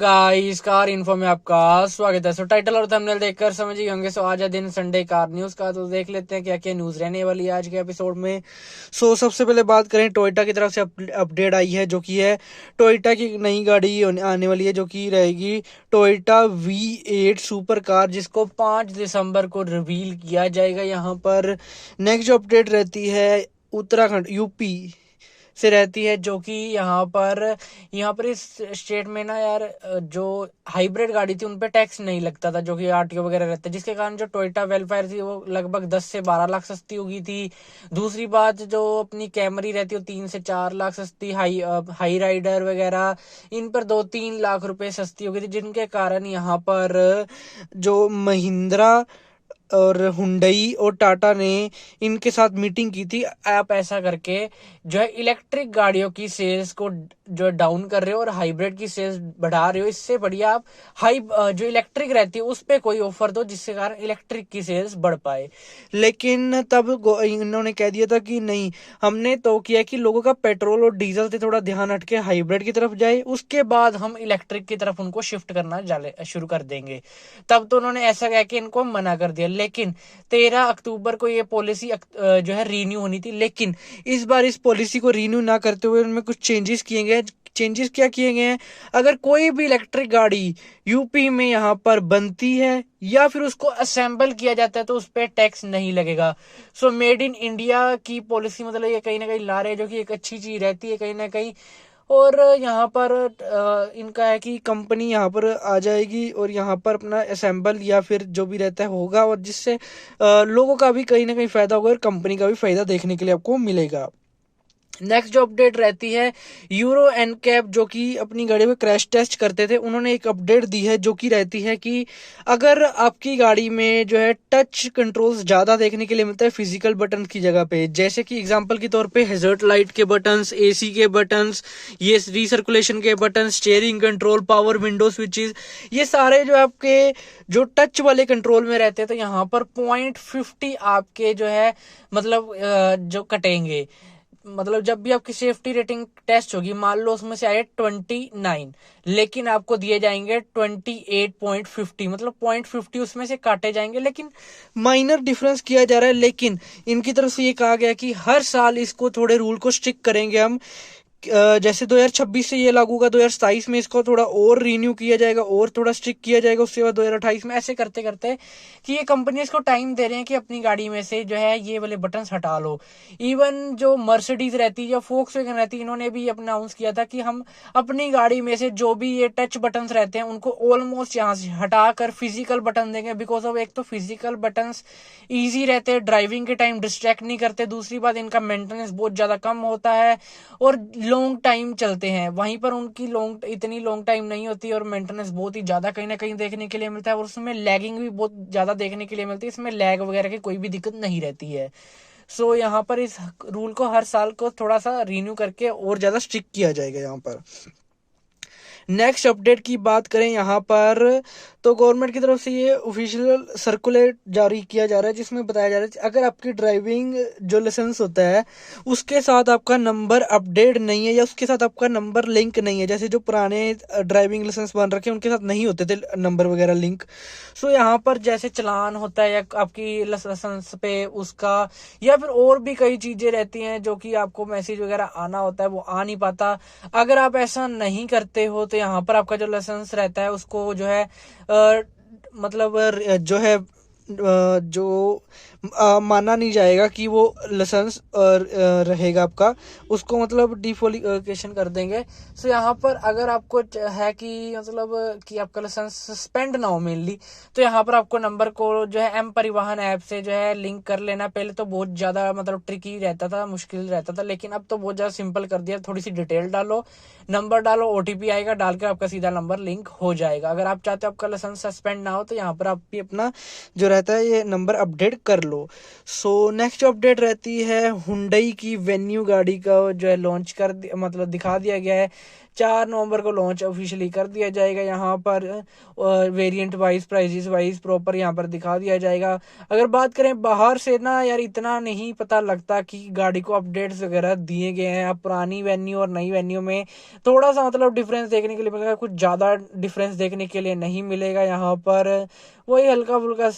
Guys, car info में आपका स्वागत है। टाइटल और थंबनेल देखकर समझ ही होंगे। आज है दिन संडे कार न्यूज का, तो देख लेते हैं क्या क्या न्यूज रहने वाली है आज के एपिसोड में। सबसे पहले बात करें, टोयोटा की तरफ से अपडेट आई है, जो कि है टोयोटा की नई गाड़ी आने वाली है, जो कि रहेगी टोयोटा V8 सुपर कार, जिसको 5 दिसंबर को रिवील किया जाएगा। यहाँ पर नेक्स्ट जो अपडेट रहती है, उत्तराखंड यूपी से रहती है, जो कि यहाँ पर इस स्टेट में ना यार, जो हाइब्रिड गाड़ी थी उन पे टैक्स नहीं लगता था, जो कि आरटीओ वगैरह रहता है, जिसके कारण जो टोयोटा वेलफेयर थी वो लगभग 10 से 12 लाख सस्ती हो गई थी। दूसरी बात, जो अपनी कैमरी रहती है वो 3 से 4 लाख सस्ती, हाई राइडर वगैरह इन पर 2-3 लाख रुपए सस्ती हो गई थी, जिनके कारण यहाँ पर जो महिंद्रा और हुंडई और टाटा ने इनके साथ मीटिंग की थी। आप ऐसा करके जो है इलेक्ट्रिक गाड़ियों की सेल्स को जो डाउन कर रहे हो और हाइब्रिड की सेल्स बढ़ा रहे हो। इससे बढ़िया आप जो इलेक्ट्रिक रहती है उस पे कोई ऑफर दो, जिससे कारण इलेक्ट्रिक की सेल्स बढ़ पाए। लेकिन तब इन्होंने कह दिया था कि नहीं, हमने तो किया कि लोगों का पेट्रोल और डीजल से थोड़ा ध्यान हटके हाइब्रिड की तरफ जाए, उसके बाद हम इलेक्ट्रिक की तरफ उनको शिफ्ट करना शुरू कर देंगे। तब तो उन्होंने ऐसा कह के इनको मना कर दिया। लेकिन 13 अक्टूबर को ये पॉलिसी जो है रीन्यू होनी थी, लेकिन इस बार इस पॉलिसी को रीन्यू ना करते हुए उनमें कुछ चेंजेस किए गए। चेंजेस क्या किए गए हैं? अगर कोई भी इलेक्ट्रिक गाड़ी यूपी में यहाँ पर बनती है या फिर उसको असेंबल किया जाता है तो उस पर टैक्स नहीं लगेगा। मेड इन इंडिया की पॉलिसी मतलब ये कहीं ना कहीं ला रहे हैं, जो कि एक अच्छी चीज रहती है कहीं ना कहीं। और यहाँ पर इनका है कि कंपनी यहाँ पर आ जाएगी और यहाँ पर अपना असेंबल या फिर जो भी रहता है होगा, और जिससे लोगों का भी कहीं ना कहीं फायदा होगा और कंपनी का भी फायदा देखने के लिए आपको मिलेगा। नेक्स्ट जो अपडेट रहती है, यूरो एनकैप जो कि अपनी गाड़ी में क्रैश टेस्ट करते थे, उन्होंने एक अपडेट दी है, जो कि रहती है कि अगर आपकी गाड़ी में जो है टच कंट्रोल्स ज़्यादा देखने के लिए मिलता है फिजिकल बटन की जगह पे, जैसे कि एग्जांपल के तौर पे हैजर्ड लाइट के बटन्स, एसी के बटन्स, ये रिसर्कुलेशन के button, steering control, power window switches, ये सारे जो आपके जो टच वाले कंट्रोल में रहते हैं, तो यहाँ पर 0.50 आपके जो है मतलब जो कटेंगे। मतलब जब भी आपकी सेफ्टी रेटिंग टेस्ट होगी, मान लो उसमें से आए 29, लेकिन आपको दिए जाएंगे 28.50, मतलब 0.50 उसमें से काटे जाएंगे। लेकिन माइनर डिफरेंस किया जा रहा है, लेकिन इनकी तरफ से ये कहा गया कि हर साल इसको थोड़े रूल को स्ट्रिक्ट करेंगे हम। जैसे 2026 से ये लागू होगा, 2027 में इसको थोड़ा और रीन्यू किया जाएगा और थोड़ा स्ट्रिक्ट किया जाएगा, उसके बाद 2028 में, ऐसे करते करते कि ये कंपनी इसको टाइम दे रहे हैं कि अपनी गाड़ी में से जो है ये वाले बटन हटा लो। इवन जो मर्सिडीज रहती है या फोक्सवैगन रहती है, इन्होंने भी अनाउंस किया था कि हम अपनी गाड़ी में से जो भी ये टच बटन रहते हैं उनको ऑलमोस्ट यहाँ से हटाकर फिजिकल बटन देंगे। बिकॉज ऑफ एक तो फिजिकल बटन ईजी रहते हैं, ड्राइविंग के टाइम डिस्ट्रैक्ट नहीं करते, दूसरी बात इनका मेंटेनेंस बहुत ज्यादा कम होता है और लॉन्ग टाइम चलते हैं। वहीं पर उनकी इतनी लॉन्ग टाइम नहीं होती और मेंटेनेंस बहुत ही ज्यादा कहीं ना कहीं देखने के लिए मिलता है, और उसमें लैगिंग भी बहुत ज्यादा देखने के लिए मिलती है। इसमें लैग वगैरह की कोई भी दिक्कत नहीं रहती है। यहाँ पर इस रूल को हर साल को थोड़ा सा रिन्यू करके और ज्यादा स्ट्रिक्ट किया जाएगा। यहाँ पर नेक्स्ट अपडेट की बात करें, यहाँ पर तो गवर्नमेंट की तरफ से ये ऑफिशियल सर्कुलर जारी किया जा रहा है, जिसमें बताया जा रहा है अगर आपकी ड्राइविंग जो लाइसेंस होता है उसके साथ आपका नंबर अपडेट नहीं है या उसके साथ आपका नंबर लिंक नहीं है, जैसे जो पुराने ड्राइविंग लाइसेंस बन रखे हैं उनके साथ नहीं होते थे नंबर वगैरह लिंक। यहाँ पर जैसे चलान होता है या आपकी लाइसेंस पे उसका, या फिर और भी कई चीजें रहती हैं जो कि आपको मैसेज वगैरह आना होता है, वो आ नहीं पाता। अगर आप ऐसा नहीं करते हो तो यहाँ पर आपका जो लाइसेंस रहता है उसको जो है मतलब जो है जो माना नहीं जाएगा कि वो लाइसेंस रहेगा आपका, उसको मतलब डिफॉलिकेशन कर देंगे। यहाँ पर अगर आपको है कि मतलब कि आपका लाइसेंस सस्पेंड ना हो मेनली, तो यहाँ पर आपको नंबर को जो है एम परिवहन ऐप से जो है लिंक कर लेना। पहले तो बहुत ज्यादा मतलब ट्रिकी रहता था, मुश्किल रहता था, लेकिन अब तो बहुत ज्यादा सिंपल कर दिया। थोड़ी सी डिटेल डालो, नंबर डालो, ओटीपी आएगा, डाल के आपका सीधा नंबर लिंक हो जाएगा। अगर आप चाहते हो आपका लाइसेंस सस्पेंड ना हो तो यहाँ पर आप भी अपना जो रहता है ये नंबर अपडेट कर लो। नेक्स्ट अपडेट रहती है, हुंडई की वेन्यू गाड़ी का जो है लॉन्च मतलब दिखा दिया गया है, 4 नवंबर को लॉन्च ऑफिशियली कर दिया जाएगा। यहाँ पर variant wise, prices wise proper यहाँ पर दिखा दिया जाएगा। अगर बात करें बाहर से ना यार, इतना नहीं पता लगता कि गाड़ी को अपडेट्स वगैरह दिए गए हैं। अब पुरानी वेन्यू और नई वेन्यू में थोड़ा सा मतलब डिफरेंस देखने के लिए मिलेगा, कुछ ज़्यादा डिफरेंस देखने के लिए नहीं मिलेगा। यहाँ पर वही हल्का फुल्का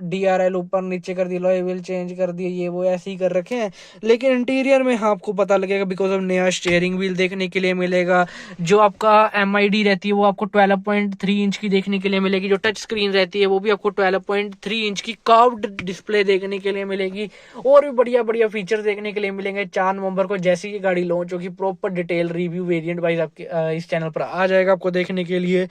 DRL ऊपर नीचे कर दी, लॉय व्हील चेंज कर दिए, ये वो ऐसे ही कर रखे हैं। लेकिन इंटीरियर में आपको पता लगेगा बिकॉज ऑफ नया स्टीयरिंग व्हील देखने के लिए मिलेगा। जो आपका MID रहती है वो आपको 12.3 इंच की देखने के लिए मिलेगी। जो टच स्क्रीन रहती है वो भी आपको 12.3 इंच की कर्व्ड डिस्प्ले देखने के लिए मिलेगी। और भी बढ़िया बढ़िया फीचर देखने के लिए मिलेंगे। 4 नवंबर को जैसे ही गाड़ी लॉन्च होगी, proper detail review variant wise आपके इस चैनल पर आ जाएगा आपको देखने के लिए।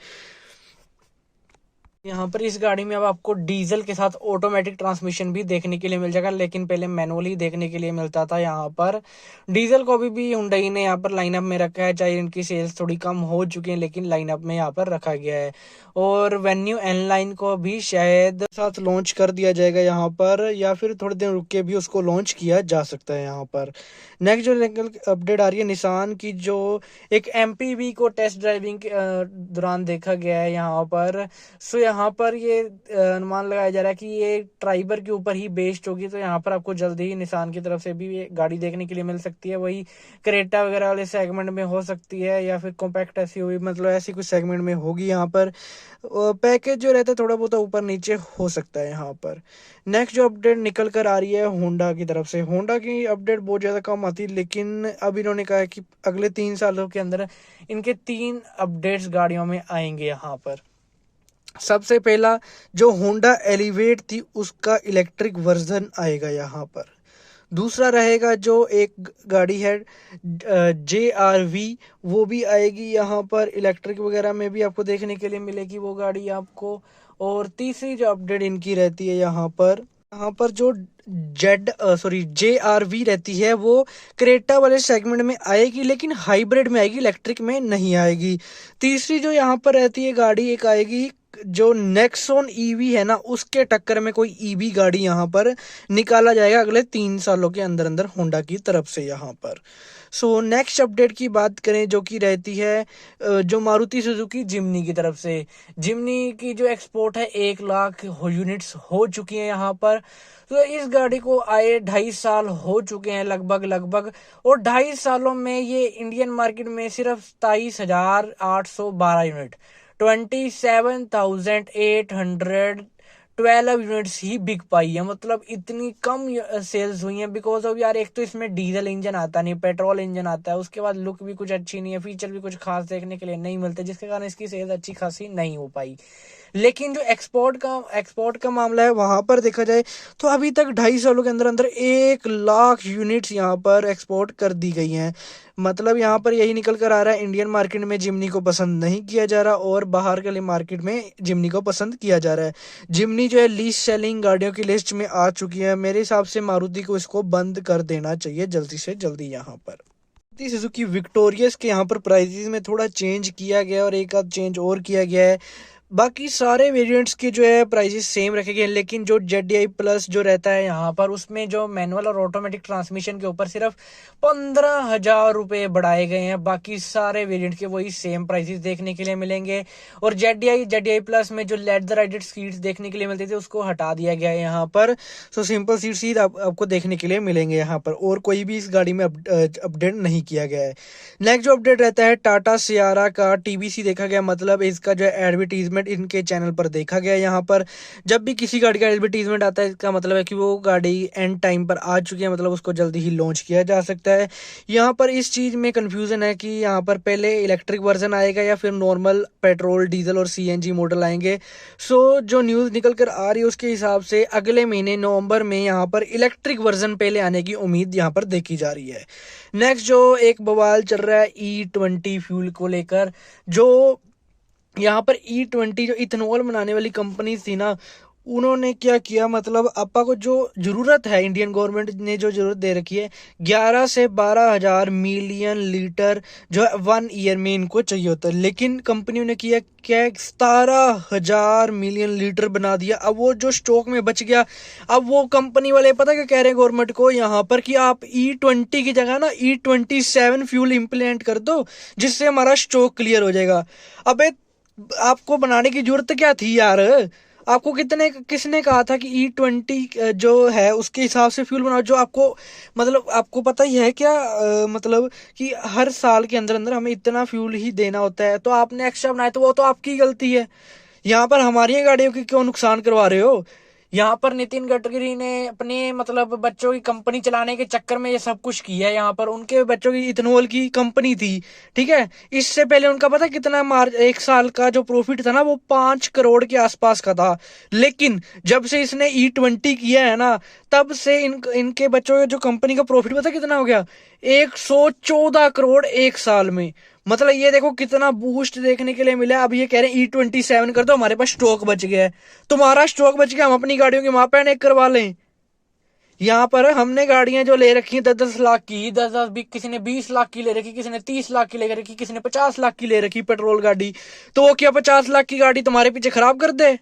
यहाँ पर इस गाड़ी में अब आपको डीजल के साथ ऑटोमेटिक ट्रांसमिशन भी देखने के लिए मिल जाएगा, लेकिन पहले मैनुअली देखने के लिए मिलता था। यहाँ पर डीजल को भी हुंडई ने यहाँ पर लाइनअप में रखा है। चाहे इनकी सेल्स थोड़ी कम हो चुकी है, लेकिन लाइनअप में यहाँ पर रखा गया है। और वेन्यू एन लाइन को भी शायद साथ लॉन्च कर दिया जाएगा यहाँ पर, या फिर थोड़े दिन रुक के भी उसको लॉन्च किया जा सकता है यहाँ पर। नेक्स्ट जो अपडेट आ रही है निसान की, जो एक MPV को टेस्ट ड्राइविंग के दौरान देखा गया है यहाँ पर। सो यहाँ पर ये अनुमान लगाया जा रहा है कि ये ट्राइबर के ऊपर ही बेस्ड होगी। तो यहाँ पर आपको जल्दी ही निसान की तरफ से भी ये गाड़ी देखने के लिए मिल सकती है। वही क्रेटा वगैरह वाले सेगमेंट में हो सकती है, या फिर कॉम्पैक्ट SUV मतलब ऐसी कुछ सेगमेंट में होगी। यहाँ पर पैकेज जो रहता है थोड़ा बहुत ऊपर नीचे हो सकता है यहाँ पर। नेक्स्ट जो अपडेट निकल कर आ रही है होंडा की तरफ से, होंडा की अपडेट बहुत ज़्यादा कम आती है, लेकिन अब इन्होंने कहा है कि अगले 3 सालों के अंदर इनके 3 अपडेट्स गाड़ियों में आएंगे यहाँ पर। सबसे पहला जो होंडा एलिवेट थी उसका इलेक्ट्रिक वर्जन आएगा यहाँ पर। दूसरा रहेगा जो एक गाड़ी है JRV, वो भी आएगी यहाँ पर, इलेक्ट्रिक वगैरह में भी आपको देखने के लिए मिलेगी वो गाड़ी आपको। और तीसरी जो अपडेट इनकी रहती है यहाँ पर जो JRV रहती है वो क्रेटा वाले सेगमेंट में आएगी, लेकिन हाइब्रिड में आएगी, इलेक्ट्रिक में नहीं आएगी। तीसरी जो यहाँ पर रहती है गाड़ी, एक आएगी जो नेक्सॉन EV है ना, उसके टक्कर में कोई EV गाड़ी यहाँ पर निकाला जाएगा अगले 3 सालों के अंदर अंदर होंडा की तरफ से यहाँ पर। सो नेक्स्ट अपडेट की बात करें जो कि रहती है जो मारुति सुजुकी जिम्नी की तरफ से। जिम्नी की जो एक्सपोर्ट है 1 लाख यूनिट्स हो चुकी है यहाँ पर। तो इस गाड़ी को आए 2.5 साल हो चुके हैं लगभग, और 2.5 सालों में ये इंडियन मार्केट में सिर्फ 27,812 यूनिट, 27,812 यूनिट्स ही बिक पाई है। मतलब इतनी कम सेल्स हुई हैं बिकॉज ऑफ यार, एक तो इसमें डीजल इंजन आता नहीं, पेट्रोल इंजन आता है, उसके बाद लुक भी कुछ अच्छी नहीं है, फीचर भी कुछ खास देखने के लिए नहीं मिलते, जिसके कारण इसकी सेल्स अच्छी खासी नहीं हो पाई। लेकिन जो एक्सपोर्ट का मामला है वहां पर देखा जाए तो अभी तक 2.5 सालों के अंदर अंदर 1 लाख यूनिट्स यहाँ पर एक्सपोर्ट कर दी गई हैं। मतलब यहाँ पर यही निकल कर आ रहा है, इंडियन मार्केट में जिम्नी को पसंद नहीं किया जा रहा और बाहर के लिए मार्केट में जिम्नी को पसंद किया जा रहा है। जिम्नी जो है लीस्ट सेलिंग गाड़ियों की लिस्ट में आ चुकी है। मेरे हिसाब से मारुति को इसको बंद कर देना चाहिए जल्दी से जल्दी। यहाँ पर सुजुकी विक्टोरियस के यहाँ पर प्राइसेस में थोड़ा चेंज किया गया और एक आध चेंज और किया गया है। बाकी सारे वेरिएंट्स के जो है प्राइसेस सेम रखे गए हैं, लेकिन जो ZDI प्लस जो रहता है यहाँ पर, उसमें जो मैनुअल और ऑटोमेटिक ट्रांसमिशन के ऊपर सिर्फ 15,000 रुपये बढ़ाए गए हैं। बाकी सारे वेरिएंट के वही सेम प्राइसेस देखने के लिए मिलेंगे। और ZDI प्लस में जो लेदर राइडेड सीट्स देखने के लिए मिलती थी उसको हटा दिया गया है यहाँ पर। सो सिंपल सीट्स ही आपको देखने के लिए मिलेंगे यहाँ पर, और कोई भी इस गाड़ी में अपडेट नहीं किया गया है। नेक्स्ट जो अपडेट रहता है टाटा सियारा का TBC देखा गया, मतलब इसका जो एडवर्टीजमेंट इनके चैनल पर देखा गया। यहाँ पर जब भी किसी गाड़ी का एडवर्टीजमेंट आता है इसका मतलब है कि वो गाड़ी एंड टाइम पर आ चुकी है, मतलब उसको जल्दी ही लॉन्च किया जा सकता है। यहाँ पर इस चीज में कंफ्यूजन है कि यहाँ पर पहले इलेक्ट्रिक वर्जन आएगा या फिर नॉर्मल पेट्रोल डीजल और CNG मॉडल आएंगे। सो जो न्यूज निकल कर आ रही है उसके हिसाब से अगले महीने नवंबर में यहाँ पर इलेक्ट्रिक वर्जन पहले आने की उम्मीद यहाँ पर देखी जा रही है। नेक्स्ट जो एक बवाल चल रहा है E20 फ्यूल को लेकर, जो यहाँ पर E20 जो इथेनॉल बनाने वाली कंपनी थी ना, उन्होंने क्या किया, मतलब आपा को जो जरूरत है, इंडियन गवर्नमेंट ने जो जरूरत दे रखी है 11 से 12 हजार मिलियन लीटर जो है 1 ईयर में इनको चाहिए होता है, लेकिन कंपनियों ने किया क्या, 17 हजार मिलियन लीटर बना दिया। अब वो जो स्टॉक में बच गया, अब वो कंपनी वाले पता क्या कह रहे हैं गवर्नमेंट को यहाँ पर कि आप E20 की जगह ना E27 फ्यूल इम्प्लीमेंट कर दो, जिससे हमारा स्टॉक क्लियर हो जाएगा। अबे आपको बनाने की जरूरत क्या थी यार? आपको किसने कहा था कि E20 जो है उसके हिसाब से फ्यूल बनाओ, जो आपको मतलब आपको पता ही है क्या, मतलब कि हर साल के अंदर अंदर हमें इतना फ्यूल ही देना होता है, तो आपने एक्स्ट्रा बनाया तो वो तो आपकी गलती है। यहाँ पर हमारी गाड़ियों की क्यों नुकसान करवा रहे हो? यहाँ पर नितिन गडकरी ने अपने मतलब बच्चों की कंपनी चलाने के चक्कर में ये सब कुछ किया है। यहाँ पर उनके बच्चों की इथेनॉल की कंपनी थी, ठीक है। इससे पहले उनका पता कितना एक साल का जो प्रॉफिट था ना, वो 5 करोड़ के आसपास का था। लेकिन जब से इसने E20 किया है ना, तब से इनके बच्चों के जो कंपनी का प्रॉफिट पता कितना हो गया, 114 करोड़ एक साल में। मतलब ये देखो कितना बूस्ट देखने के लिए मिला। अब ये कह रहे हैं E27 कर दो, हमारे पास स्टॉक बच गया है। तुम्हारा स्टॉक बच गया, हम अपनी गाड़ियों की वहां पैन एक करवा लें। यहाँ पर हमने गाड़ियां जो ले रखी हैं 10-10 लाख की, 10-10 भी, किसी ने 20 लाख की ले रखी, किसी ने 30 लाख की ले रखी, किसी ने 50 लाख की ले रखी पेट्रोल गाड़ी। तो वो क्या 50 लाख की गाड़ी तुम्हारे पीछे खराब कर दे?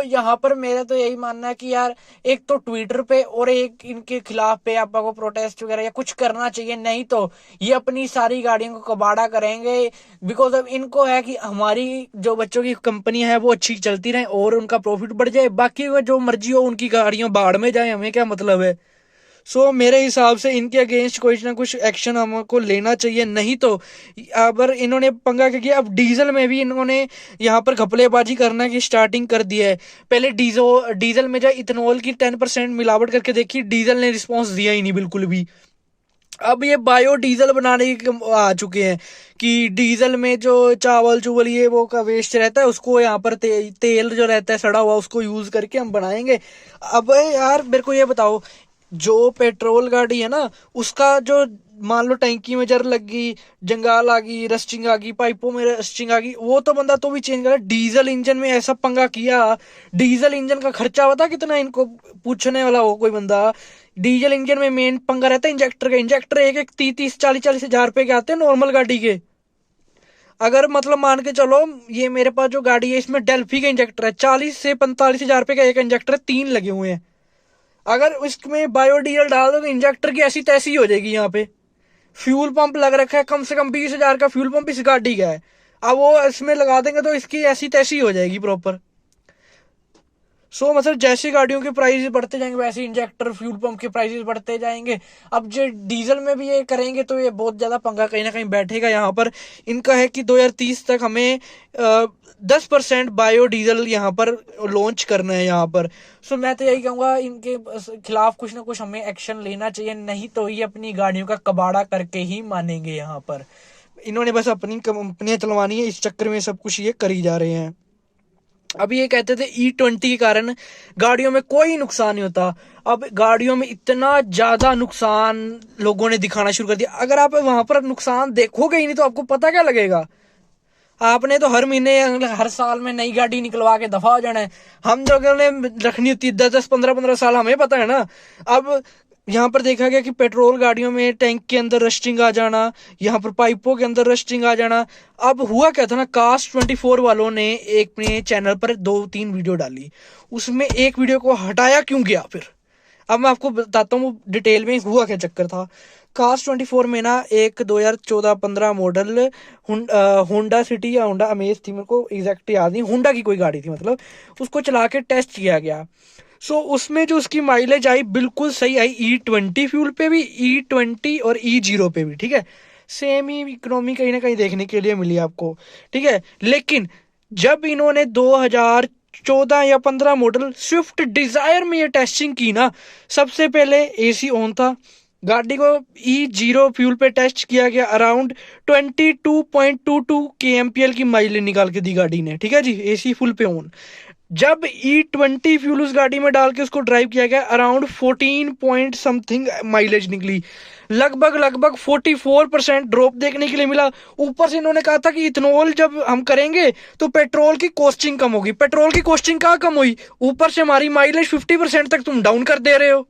यहाँ पर मेरा तो यही मानना है कि यार एक तो ट्विटर पे और एक इनके खिलाफ पे आपको को प्रोटेस्ट वगैरह या कुछ करना चाहिए, नहीं तो ये अपनी सारी गाड़ियों को कबाड़ा करेंगे। बिकॉज अब इनको है कि हमारी जो बच्चों की कंपनी है वो अच्छी चलती रहे और उनका प्रॉफिट बढ़ जाए, बाकी वो जो मर्जी हो उनकी गाड़ियां बाढ़ में जाए, हमें क्या मतलब है। मेरे हिसाब से इनके अगेंस्ट कुछ ना कुछ एक्शन हमको लेना चाहिए, नहीं तो अगर इन्होंने पंगा क्या किया, अब डीजल में भी इन्होंने यहाँ पर घपलेबाजी करना की स्टार्टिंग कर दिया है। पहले डीजल में जो इथेनॉल की 10% मिलावट करके देखी, डीजल ने रिस्पॉन्स दिया ही नहीं बिल्कुल भी। अब ये बायो डीजल बनाने के आ चुके हैं कि डीजल में जो चावल चुवल ये वो का वेस्ट रहता है, उसको यहाँ पर तेल जो रहता है सड़ा हुआ, उसको यूज करके हम बनाएंगे। अब यार मेरे को ये बताओ, जो पेट्रोल गाड़ी है ना, उसका जो मान लो टैंकी में जर लग गई, जंगाल आ गई, रस्टिंग आ गई, पाइपों में रस्टिंग आ गई, वो तो बंदा तो भी चेंज करा। डीजल इंजन में ऐसा पंगा किया, डीजल इंजन का खर्चा बता कितना इनको पूछने वाला हो कोई बंदा। डीजल इंजन में मेन पंगा रहता है इंजेक्टर का। इंजेक्टर एक एक 30-40 हजार रुपए के आते हैं नॉर्मल गाड़ी के। अगर मतलब मान के चलो, ये मेरे पास जो गाड़ी है इसमें डेल्फी का इंजेक्टर है, 40 से 45 हजार रुपए का एक इंजेक्टर है, 3 लगे हुए हैं। अगर इसमें बायोडीजल डाल दो तो इंजेक्टर की ऐसी तैसी हो जाएगी। यहाँ पे फ्यूल पंप लग रखा है, कम से कम 20 हजार का फ्यूल पंप इस गाड़ी का है। अब वो इसमें लगा देंगे तो इसकी ऐसी तैसी हो जाएगी प्रॉपर। मतलब जैसे गाड़ियों के प्राइस बढ़ते जाएंगे वैसे इंजेक्टर फ्यूल पंप के प्राइसेस बढ़ते जाएंगे। अब जो डीजल में भी ये करेंगे तो ये बहुत ज्यादा पंगा कहीं ना कहीं बैठेगा। यहाँ पर इनका है कि 2030 तक हमें 10% बायो डीजल यहाँ पर लॉन्च करना है यहाँ पर। मैं तो यही कहूंगा इनके खिलाफ कुछ ना कुछ हमें एक्शन लेना चाहिए, नहीं तो ये अपनी गाड़ियों का कबाड़ा करके ही मानेंगे। यहाँ पर इन्होंने बस अपनी कंपनियां चलवानी है, इस चक्कर में सब कुछ ये करी जा रहे हैं। अभी ये कहते थे E20 के कारण गाड़ियों में कोई नुकसान नहीं होता, अब गाड़ियों में इतना ज्यादा नुकसान लोगों ने दिखाना शुरू कर दिया। अगर आप वहां पर नुकसान देखोगे ही नहीं तो आपको पता क्या लगेगा? आपने तो हर महीने हर साल में नई गाड़ी निकलवा के दफा हो जाना है। हम जो रखनी होती है 10-10 15-15 साल, हमें पता है ना। अब यहाँ पर देखा गया कि पेट्रोल गाड़ियों में टैंक के अंदर रस्टिंग आ जाना, यहाँ पर पाइपों के अंदर रस्टिंग आ जाना। अब हुआ क्या था ना, Cast24 वालों ने एक अपने चैनल पर 2-3 वीडियो डाली, उसमें एक वीडियो को हटाया क्यों गया फिर, अब मैं आपको बताता हूँ डिटेल में हुआ क्या चक्कर था। Cast24 में ना एक 2014-15 मॉडल होंडा सिटी या होंडा अमेज थी, मेरे को एग्जैक्ट याद नहीं, होंडा की कोई गाड़ी थी, मतलब उसको चला के टेस्ट किया गया। उसमें जो उसकी माइलेज आई बिल्कुल सही आई, E20 फ्यूल पे भी, E20 और E0 पे भी, ठीक है। सेम ही इकोनॉमी कहीं ना कहीं देखने के लिए मिली आपको, ठीक है। लेकिन जब इन्होंने 2014 या 15 मॉडल स्विफ्ट डिजायर में ये टेस्टिंग की ना, सबसे पहले AC ऑन था, गाड़ी को E0 फ्यूल पे टेस्ट किया गया, अराउंड 22.22 kmpl की माइलेज निकाल के दी गाड़ी ने, ठीक है जी, AC फुल पे ऑन। जब E20 फ्यूल उस गाड़ी में डाल के उसको ड्राइव किया गया, अराउंड 14 पॉइंट समथिंग माइलेज निकली, लगभग लगभग 44% ड्रॉप देखने के लिए मिला। ऊपर से इन्होंने कहा था कि इथेनॉल जब हम करेंगे तो पेट्रोल की कॉस्टिंग कम होगी। पेट्रोल की कॉस्टिंग कहाँ कम हुई, ऊपर से हमारी माइलेज 50% तक तुम डाउन कर दे रहे हो।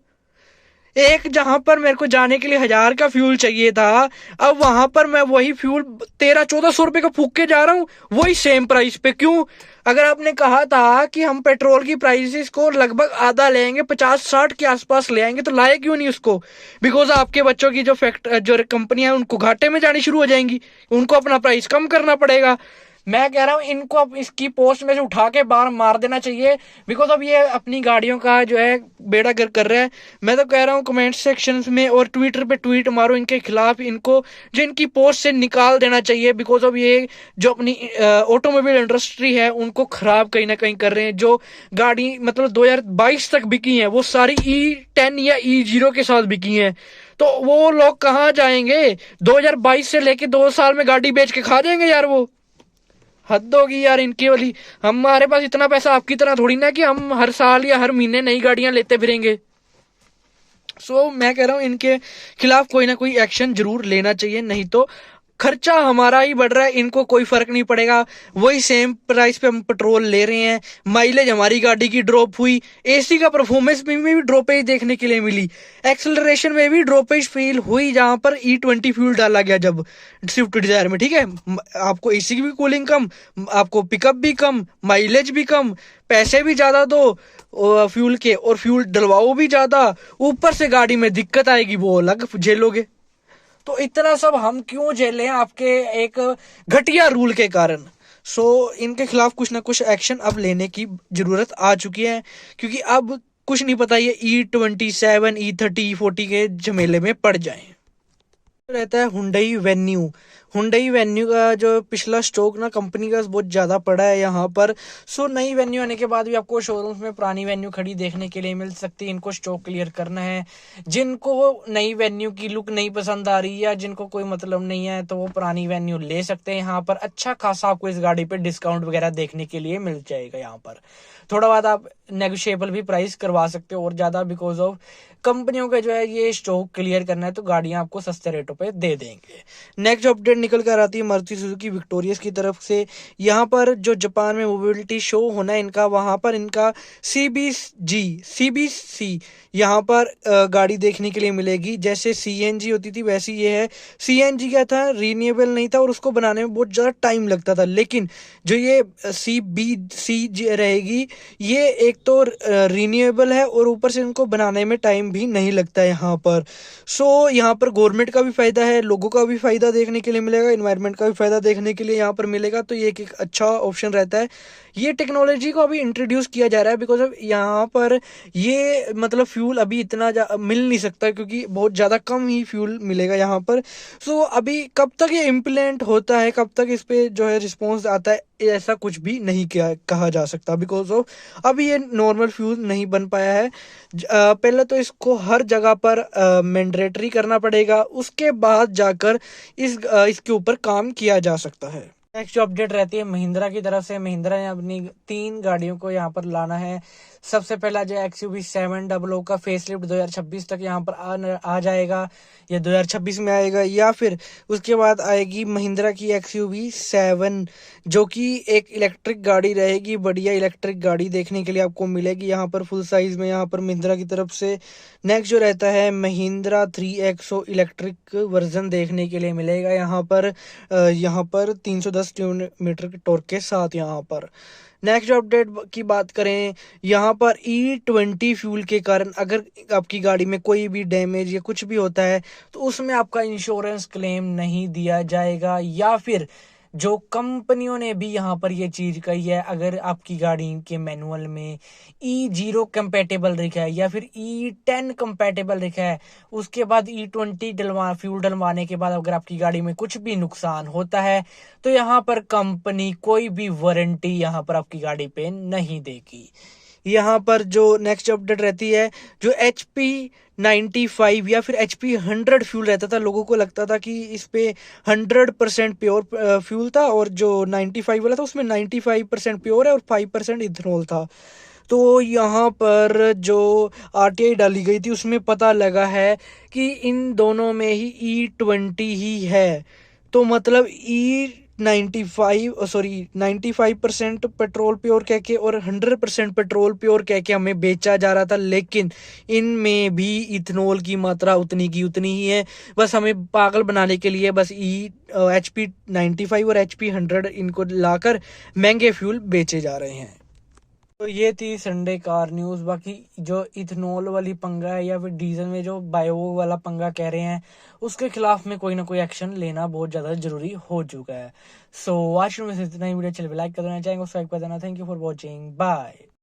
एक जहां पर मेरे को जाने के लिए 1000 का फ्यूल चाहिए था, अब वहां पर मैं वही फ्यूल 1300-1400 रुपए का फूक के जा रहा हूँ, वही सेम प्राइस पे। क्यों? अगर आपने कहा था कि हम पेट्रोल की प्राइसेस को लगभग आधा ले आएंगे, 50-60 के आसपास ले आएंगे, तो लाए क्यों नहीं उसको? बिकॉज आपके बच्चों की जो कंपनियां हैं उनको घाटे में जानी शुरू हो जाएंगी, उनको अपना प्राइस कम करना पड़ेगा। मैं कह रहा हूँ इनको अब इसकी पोस्ट में से उठा के बाहर मार देना चाहिए, बिकॉज अब ये अपनी गाड़ियों का जो है बेड़ा गर्क कर रहा है। मैं तो कह रहा हूँ कमेंट सेक्शन में और ट्विटर पे ट्वीट मारो इनके खिलाफ, इनको जो इनकी पोस्ट से निकाल देना चाहिए। बिकॉज अब ये जो अपनी ऑटोमोबाइल इंडस्ट्री है उनको खराब कहीं ना कहीं कर रहे हैं। जो गाड़ी मतलब 2022 तक बिकी है वो सारी E10 या E0 के साथ बिकी हैं, तो वो लोग कहाँ जाएंगे? 2022 से लेके 2 साल में गाड़ी बेच के खा जाएंगे यार वो। हद होगी यार इनकी वाली। हमारे पास इतना पैसा आपकी तरह थोड़ी ना कि हम हर साल या हर महीने नई गाड़ियां लेते फिरेंगे। मैं कह रहा हूँ इनके खिलाफ कोई ना कोई एक्शन जरूर लेना चाहिए, नहीं तो खर्चा हमारा ही बढ़ रहा है, इनको कोई फर्क नहीं पड़ेगा। वही सेम प्राइस पे हम पेट्रोल ले रहे हैं, माइलेज हमारी गाड़ी की ड्रॉप हुई, एसी का परफॉर्मेंस में भी ड्रॉपेज देखने के लिए मिली, एक्सेलरेशन में भी ड्रॉपेज फील हुई जहां पर E20 फ्यूल डाला गया जब स्विफ्ट डिजायर में। ठीक है, आपको एसी की भी कूलिंग कम, आपको पिकअप भी कम, माइलेज भी कम, पैसे भी ज्यादा दो फ्यूल के, और फ्यूल डलवाओ भी ज्यादा, ऊपर से गाड़ी में दिक्कत आएगी वो अलग झेलोगे। तो इतना सब हम क्यों झेलें आपके एक घटिया रूल के कारण? इनके खिलाफ कुछ ना कुछ एक्शन अब लेने की जरूरत आ चुकी है, क्योंकि अब कुछ नहीं पता ये E27 E30 E40 के झमेले में पड़ जाएं। रहता है हुंडई वेन्यू का जो पिछला स्टॉक ना कंपनी का बहुत ज़्यादा पड़ा है यहाँ पर। नई वेन्यू आने के बाद भी आपको शोरूम्स में पुरानी वेन्यू खड़ी देखने के लिए मिल सकती है। इनको स्टॉक क्लियर करना है। जिनको नई वेन्यू की लुक नहीं पसंद आ रही या जिनको कोई मतलब नहीं है तो वो पुरानी वेन्यू ले सकते हैं। यहाँ पर अच्छा खासा आपको इस गाड़ी पे डिस्काउंट वगैरह देखने के लिए मिल जाएगा। यहाँ पर थोड़ा बहुत आप नेगोशिएबल भी प्राइस करवा सकते हो और ज़्यादा, बिकॉज ऑफ कंपनियों का जो है ये स्टॉक क्लियर करना है तो गाड़ियां आपको सस्ते रेटों पे दे देंगे। नेक्स्ट अपडेट निकल कर आती है मारुति सुजुकी विक्टोरियस की तरफ से। यहाँ पर जो जापान में मोबिलिटी शो होना है इनका, वहाँ पर इनका CBC यहाँ पर गाड़ी देखने के लिए मिलेगी। जैसे CNG होती थी वैसी ये है। CNG क्या था, रीन्यूएबल नहीं था और उसको बनाने में बहुत ज़्यादा टाइम लगता था, लेकिन जो ये CBC रहेगी ये एक तो रीन्यूएबल है और ऊपर से इनको बनाने में टाइम भी नहीं लगता है यहाँ पर। यहाँ पर गवर्नमेंट का भी फायदा है, लोगों का भी फायदा देखने के लिए मिलेगा, एनवायरनमेंट का भी फायदा देखने के लिए यहाँ पर मिलेगा। तो ये एक अच्छा ऑप्शन रहता है। ये टेक्नोलॉजी को अभी इंट्रोड्यूस किया जा रहा है, बिकॉज अब यहाँ पर ये मतलब फ्यूल अभी इतना मिल नहीं सकता, क्योंकि बहुत ज़्यादा कम ही फ्यूल मिलेगा यहाँ पर। अभी कब तक ये इम्प्लीमेंट होता है, कब तक इस पे जो है रिस्पॉन्स आता है, ऐसा कुछ भी नहीं कहा जा सकता, बिकॉज ऑफ अभी ये नॉर्मल फ्यूल नहीं बन पाया है। पहले तो इसको हर जगह पर मैंडेटरी करना पड़ेगा, उसके बाद जाकर इसके ऊपर काम किया जा सकता है। नेक्स्ट जो अपडेट रहती है महिंद्रा की तरफ से, महिंद्रा ने अपनी 3 गाड़ियों को यहाँ पर लाना है। सबसे पहला जो XUV700 का फेसलिफ्ट 2026 तक यहाँ पर आ जाएगा, या 2026 में आएगा, या फिर उसके बाद आएगी महिंद्रा की XUV7 जो कि एक इलेक्ट्रिक गाड़ी रहेगी। बढ़िया इलेक्ट्रिक गाड़ी देखने के लिए आपको मिलेगी यहाँ पर फुल साइज में, यहाँ पर महिंद्रा की तरफ से। नेक्स्ट जो रहता है महिंद्रा 3XO इलेक्ट्रिक वर्जन देखने के लिए मिलेगा यहाँ पर 310 किलोमीटर के टॉर्क के साथ यहाँ पर। नेक्स्ट अपडेट की बात करें, यहाँ पर E20 फ्यूल के कारण अगर आपकी गाड़ी में कोई भी डैमेज या कुछ भी होता है तो उसमें आपका इंश्योरेंस क्लेम नहीं दिया जाएगा, या फिर जो कंपनियों ने भी यहाँ पर ये चीज कही है, अगर आपकी गाड़ी के मैनुअल में E0 कंपेटेबल लिखा है या फिर E10 कंपेटेबल लिखा है, उसके बाद E20 फ्यूल डलवाने के बाद अगर आपकी गाड़ी में कुछ भी नुकसान होता है तो यहाँ पर कंपनी कोई भी वारंटी यहाँ पर आपकी गाड़ी पे नहीं देगी। यहाँ पर जो नेक्स्ट अपडेट रहती है, जो HP 95 या फिर HP 100 फ्यूल रहता था, लोगों को लगता था कि इस पे 100% प्योर फ्यूल था, और जो 95 वाला था उसमें 95% प्योर है और 5% इथेनॉल था। तो यहाँ पर जो RTI डाली गई थी उसमें पता लगा है कि इन दोनों में ही E20 ही है। तो मतलब E95 95% पेट्रोल प्योर कह के और 100% पेट्रोल प्योर कह के हमें बेचा जा रहा था, लेकिन इनमें भी इथेनॉल की मात्रा उतनी की उतनी ही है। बस हमें पागल बनाने के लिए बस HP 95 और HP 100 इनको लाकर महंगे फ्यूल बेचे जा रहे हैं। तो ये थी संडे कार न्यूज़। बाकी जो इथेनॉल वाली पंगा है या फिर डीजल में जो बायो वाला पंगा कह रहे हैं, उसके खिलाफ में कोई ना कोई एक्शन लेना बहुत ज़्यादा जरूरी हो चुका है। सो आज में इतना ही। वीडियो चल लाइक कर देना, चैनल को सब्सक्राइब कर देना। Thank you for watching, bye.